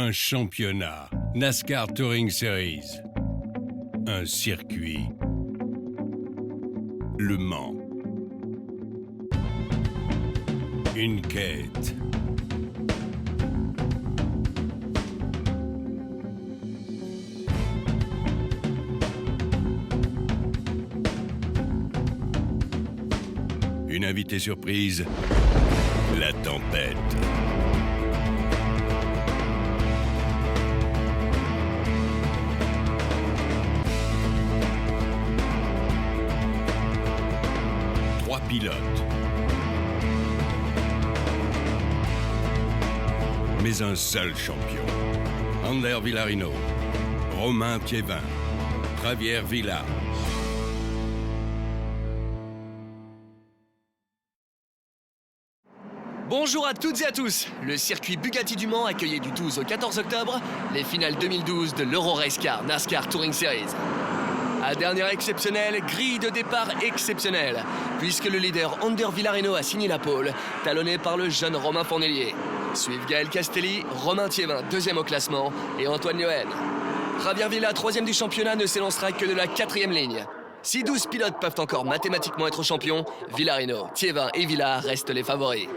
Un championnat. NASCAR Touring Series. Un circuit. Le Mans. Une quête. Une invitée surprise. La tempête. Trois pilotes. Mais un seul champion. Ander Villarino, Romain Thiévin, Javier Villa. Bonjour à toutes et à tous. Le circuit Bugatti du Mans accueillait du 12 au 14 octobre les finales 2012 de l'Euro-Race-Car NASCAR Touring Series. À dernière exceptionnelle, grille de départ exceptionnelle, puisque le leader Ander Villarino a signé la pole, talonné par le jeune Romain Fournillier. Suivent Gaël Castelli, Romain Thiévin, deuxième au classement, et Antoine Liohen. Javier Villa, troisième du championnat, ne s'élancera que de la quatrième ligne. Si 12 pilotes peuvent encore mathématiquement être champions, Villarino, Thiévin et Villa restent les favoris.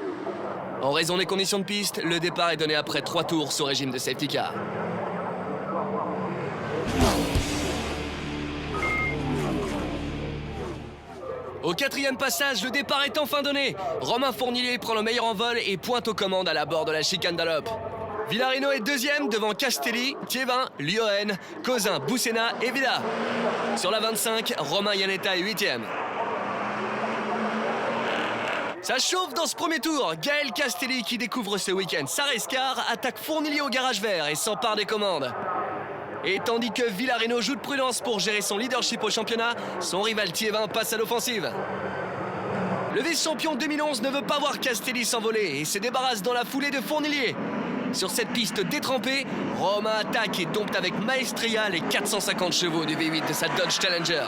En raison des conditions de piste, le départ est donné après 3 tours sous régime de safety car. Au quatrième passage, le départ est enfin donné. Romain Fournillier prend le meilleur envol et pointe aux commandes à la bord de la chicane d'Allop. Villarino est deuxième devant Castelli, Thiévin, Liohen, Cozin, Boussena et Villa. Sur la 25, Romain Iannetta est huitième. Ça chauffe dans ce premier tour. Gaël Castelli, qui découvre ce week-end sa race car, attaque Fournillier au garage vert et s'empare des commandes. Et tandis que Villarino joue de prudence pour gérer son leadership au championnat, son rival Thiévin passe à l'offensive. Le vice-champion 2011 ne veut pas voir Castelli s'envoler et se débarrasse dans la foulée de Fournillier. Sur cette piste détrempée, Romain attaque et dompte avec maestria les 450 chevaux du V8 de sa Dodge Challenger.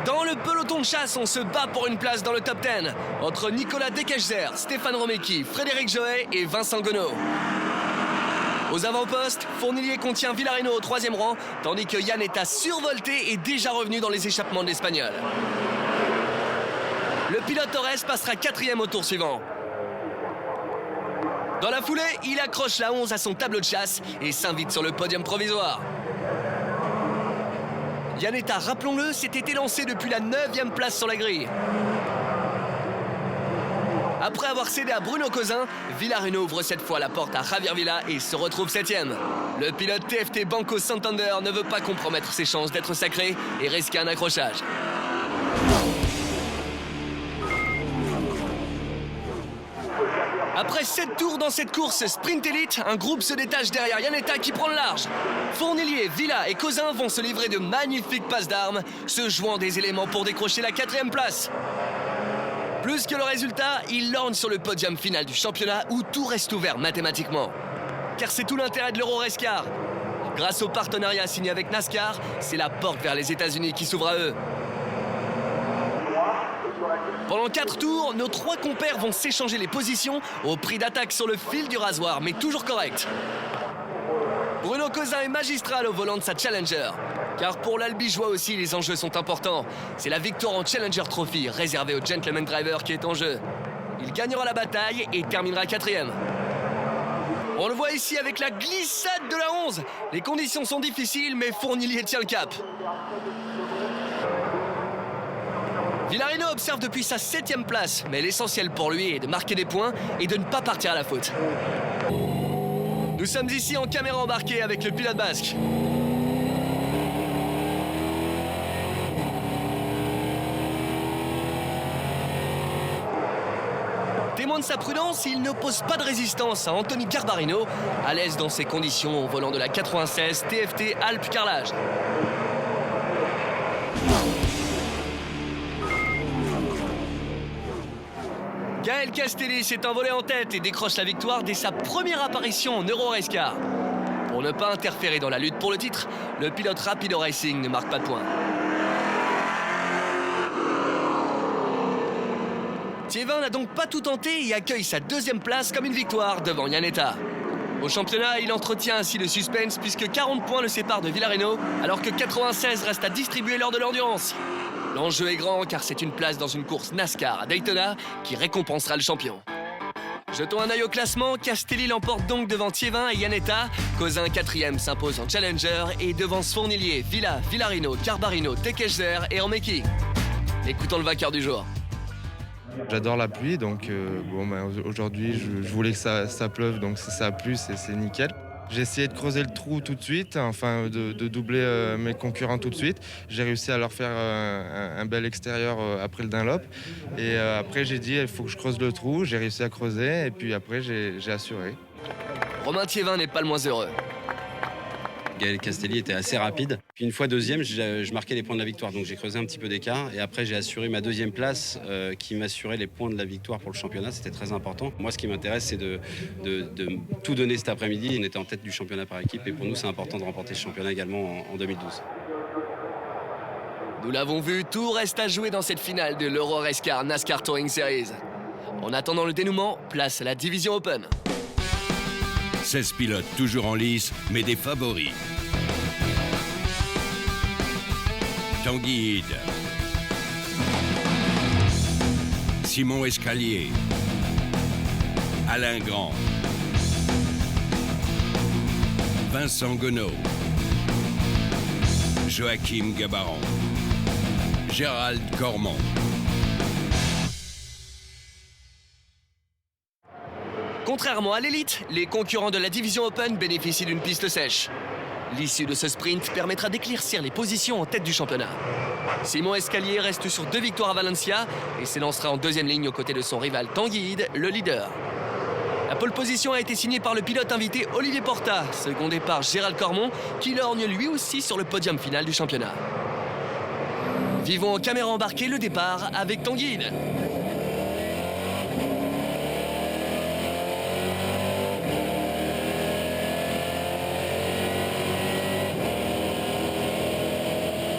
Dans le peloton de chasse, on se bat pour une place dans le top 10 entre Nicolas Dekeszer, Stéphane Romecki, Frédéric Johet et Vincent Gonneau. Aux avant-postes, Fournillier contient Villarino au troisième rang, tandis que Iannetta, survolté, est déjà revenu dans les échappements de l'Espagnol. Le pilote Torres passera quatrième au tour suivant. Dans la foulée, il accroche la 11 à son tableau de chasse et s'invite sur le podium provisoire. Iannetta, rappelons-le, s'était élancé depuis la 9e place sur la grille. Après avoir cédé à Bruno Cozin, Villarino ouvre cette fois la porte à Javier Villa et se retrouve 7e. Le pilote TFT Banco Santander ne veut pas compromettre ses chances d'être sacré et risquer un accrochage. Après 7 tours dans cette course sprint élite, un groupe se détache derrière Iannetta qui prend le large. Fournillier, Villa et Cozin vont se livrer de magnifiques passes d'armes, se jouant des éléments pour décrocher la 4e place. Plus que le résultat, il lorgne sur le podium final du championnat où tout reste ouvert mathématiquement. Car c'est tout l'intérêt de l'Euro-Race-Car. Grâce au partenariat signé avec NASCAR, c'est la porte vers les États-Unis qui s'ouvre à eux. Pendant 4 tours, nos 3 compères vont s'échanger les positions au prix d'attaque sur le fil du rasoir, mais toujours correct. Bruno Cozin est magistral au volant de sa Challenger. Car pour l'Albigeois aussi, les enjeux sont importants. C'est la victoire en Challenger Trophy réservée au Gentleman Driver qui est en jeu. Il gagnera la bataille et terminera 4e. On le voit ici avec la glissade de la 11. Les conditions sont difficiles, mais Fournillier tient le cap. Villarino observe depuis sa 7e place, mais l'essentiel pour lui est de marquer des points et de ne pas partir à la faute. Nous sommes ici en caméra embarquée avec le pilote basque. Témoin de sa prudence, il n'oppose pas de résistance à Anthony Garbarino, à l'aise dans ses conditions au volant de la 96 TFT Alpes Carrelage. Gaël Castelli s'est envolé en tête et décroche la victoire dès sa première apparition en Euro-Race-Car. Pour ne pas interférer dans la lutte pour le titre, le pilote Rapido Racing ne marque pas de points. Thiévin n'a donc pas tout tenté et accueille sa deuxième place comme une victoire devant Iannetta. Au championnat, il entretient ainsi le suspense puisque 40 points le séparent de Villareno, alors que 96 restent à distribuer lors de l'endurance. L'enjeu est grand car c'est une place dans une course NASCAR à Daytona qui récompensera le champion. Jetons un œil au classement, Castelli l'emporte donc devant Thiévin et Iannetta. Cousin 4e s'impose en Challenger et devant Fournilier, Villa, Villareno, Garbarino, Tekesher et Ormeki. Écoutons le vainqueur du jour. J'adore la pluie, donc aujourd'hui je voulais que ça pleuve, donc ça a plu, c'est nickel. J'ai essayé de creuser le trou tout de suite, enfin de doubler mes concurrents tout de suite. J'ai réussi à leur faire un bel extérieur après le Dunlop. Et après j'ai dit il faut que je creuse le trou, j'ai réussi à creuser et puis après j'ai assuré. Romain Thiévin n'est pas le moins heureux. Gaël Castelli était assez rapide. Puis une fois deuxième, je marquais les points de la victoire. Donc j'ai creusé un petit peu d'écart. Et après, j'ai assuré ma deuxième place qui m'assurait les points de la victoire pour le championnat. C'était très important. Moi, ce qui m'intéresse, c'est de tout donner cet après-midi. On était en tête du championnat par équipe. Et pour nous, c'est important de remporter ce championnat également en 2012. Nous l'avons vu, tout reste à jouer dans cette finale de l'Euro-Race-Car NASCAR Touring Series. En attendant le dénouement, place à la division Open. 16 pilotes toujours en lice, mais des favoris. Tanguy Ide, Simon Escalier, Alain Grand, Vincent Gonneau, Joachim Gabaron, Gérald Cormon. Contrairement à l'élite, les concurrents de la division Open bénéficient d'une piste sèche. L'issue de ce sprint permettra d'éclaircir les positions en tête du championnat. Simon Escalier reste sur 2 victoires à Valencia et s'élancera en deuxième ligne aux côtés de son rival Tanguy Ide, le leader. La pole position a été signée par le pilote invité Olivier Porta, secondé par Gérald Cormon, qui lorgne lui aussi sur le podium final du championnat. Vivons en caméra embarquée le départ avec Tanguy Ide.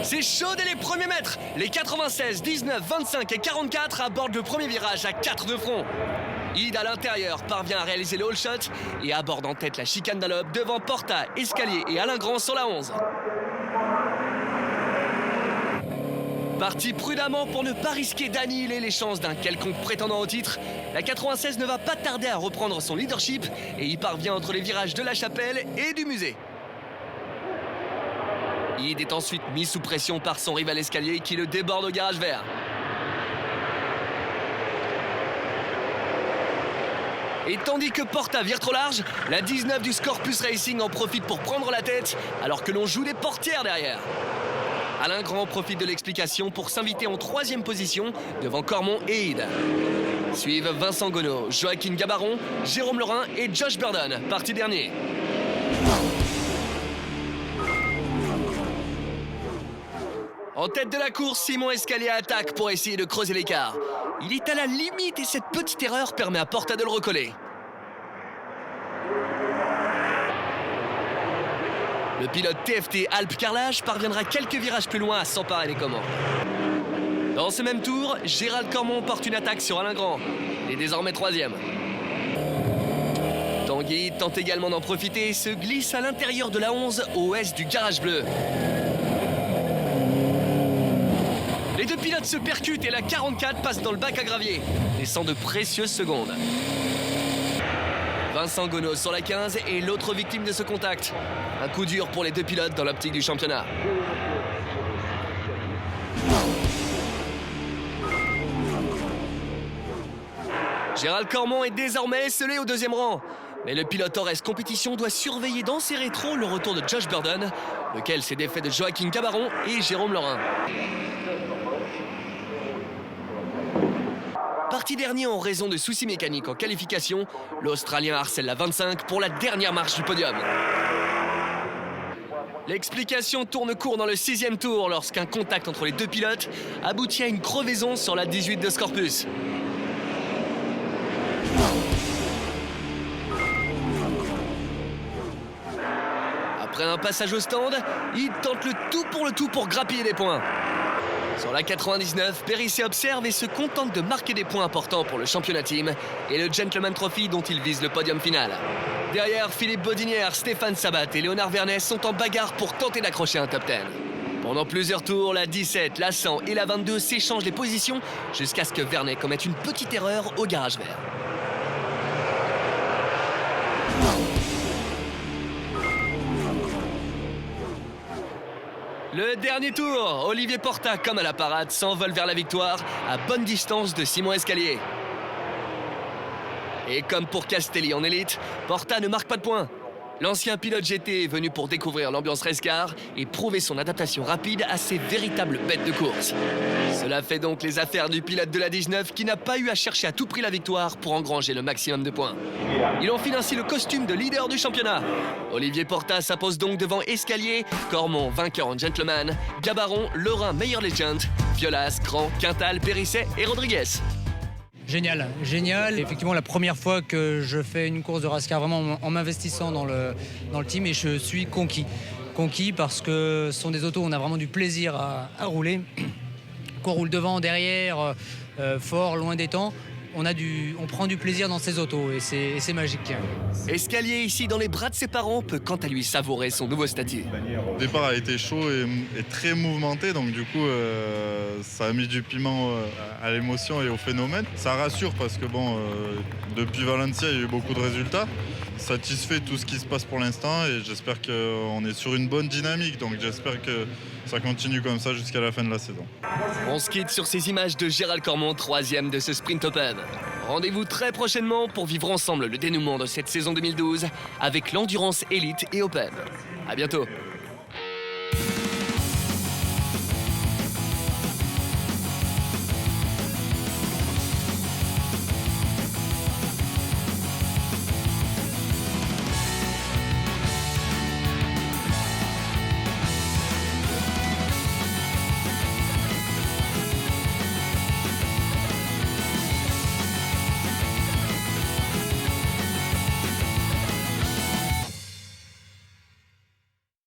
C'est chaud dès les premiers mètres. Les 96, 19, 25 et 44 abordent le premier virage à 4 de front. Ide à l'intérieur parvient à réaliser le all shot et aborde en tête la chicane d'Allop devant Porta, Escalier et Alain Grand sur la 11. Parti prudemment pour ne pas risquer d'annihiler les chances d'un quelconque prétendant au titre, la 96 ne va pas tarder à reprendre son leadership et y parvient entre les virages de la Chapelle et du musée. Ide est ensuite mis sous pression par son rival Escalier qui le déborde au garage vert. Et tandis que Porta vire trop large, la 19 du Scorpus Racing en profite pour prendre la tête alors que l'on joue des portières derrière. Alain Grand profite de l'explication pour s'inviter en 3e position devant Cormon et Ide. Suivent Vincent Gonneau, Joachim Gabaron, Jérôme Laurin et Josh Burden, parti dernier. En tête de la course, Simon Escalier attaque pour essayer de creuser l'écart. Il est à la limite et cette petite erreur permet à Porta de le recoller. Le pilote TFT Alpes Carrelage parviendra quelques virages plus loin à s'emparer des commandes. Dans ce même tour, Gérald Cormon porte une attaque sur Alain Grand. Il est désormais 3e. Tanguy tente également d'en profiter et se glisse à l'intérieur de la 11 au ouest du garage bleu. Les deux pilotes se percutent et la 44 passe dans le bac à gravier, laissant de précieuses secondes. Vincent Gonneau sur la 15 est l'autre victime de ce contact. Un coup dur pour les deux pilotes dans l'optique du championnat. Gérald Cormon est désormais esselé au 2e rang. Mais le pilote Ores Compétition doit surveiller dans ses rétros le retour de Josh Burden, lequel s'est défait de Joachim Gabaron et Jérôme Laurin. Parti dernier en raison de soucis mécaniques en qualification, l'Australien harcèle la 25 pour la dernière marche du podium. L'explication tourne court dans le 6e tour lorsqu'un contact entre les deux pilotes aboutit à une crevaison sur la 18 de Scorpus. Après un passage au stand, il tente le tout pour grappiller des points. Sur la 99, Périsset observe et se contente de marquer des points importants pour le championnat team et le Gentleman Trophy dont il vise le podium final. Derrière, Philippe Baudinière, Stéphane Sabat et Léonard Vernet sont en bagarre pour tenter d'accrocher un top 10. Pendant plusieurs tours, la 17, la 100 et la 22 s'échangent les positions jusqu'à ce que Vernet commette une petite erreur au garage vert. Le dernier tour, Olivier Porta, comme à la parade, s'envole vers la victoire à bonne distance de Simon Escalier. Et comme pour Castelli en élite, Porta ne marque pas de points. L'ancien pilote GT est venu pour découvrir l'ambiance race car et prouver son adaptation rapide à ces véritables bêtes de course. Cela fait donc les affaires du pilote de la 19 qui n'a pas eu à chercher à tout prix la victoire pour engranger le maximum de points. Il enfile ainsi le costume de leader du championnat. Olivier Porta s'impose donc devant Escalier, Cormon, vainqueur en gentleman, Gabaron, Lorrain, meilleur legend, Violas, Grand, Quintal, Périsset et Rodriguez. Génial, génial. Effectivement, la première fois que je fais une course de race-car vraiment en m'investissant dans le team et je suis conquis. Conquis parce que ce sont des autos où on a vraiment du plaisir à rouler. Qu'on roule devant, derrière, fort, loin des temps. On prend du plaisir dans ces autos et c'est magique. Escalier, ici dans les bras de ses parents, peut quant à lui savourer son nouveau statut. Le départ a été chaud et très mouvementé, donc du coup ça a mis du piment à l'émotion et au phénomène. Ça rassure parce que depuis Valencia il y a eu beaucoup de résultats. Satisfait de tout ce qui se passe pour l'instant et j'espère qu'on est sur une bonne dynamique, donc j'espère que ça continue comme ça jusqu'à la fin de la saison. On se quitte sur ces images de Gérald Cormon, 3e de ce Sprint Open. Rendez-vous très prochainement pour vivre ensemble le dénouement de cette saison 2012 avec l'Endurance Elite et Open. À bientôt.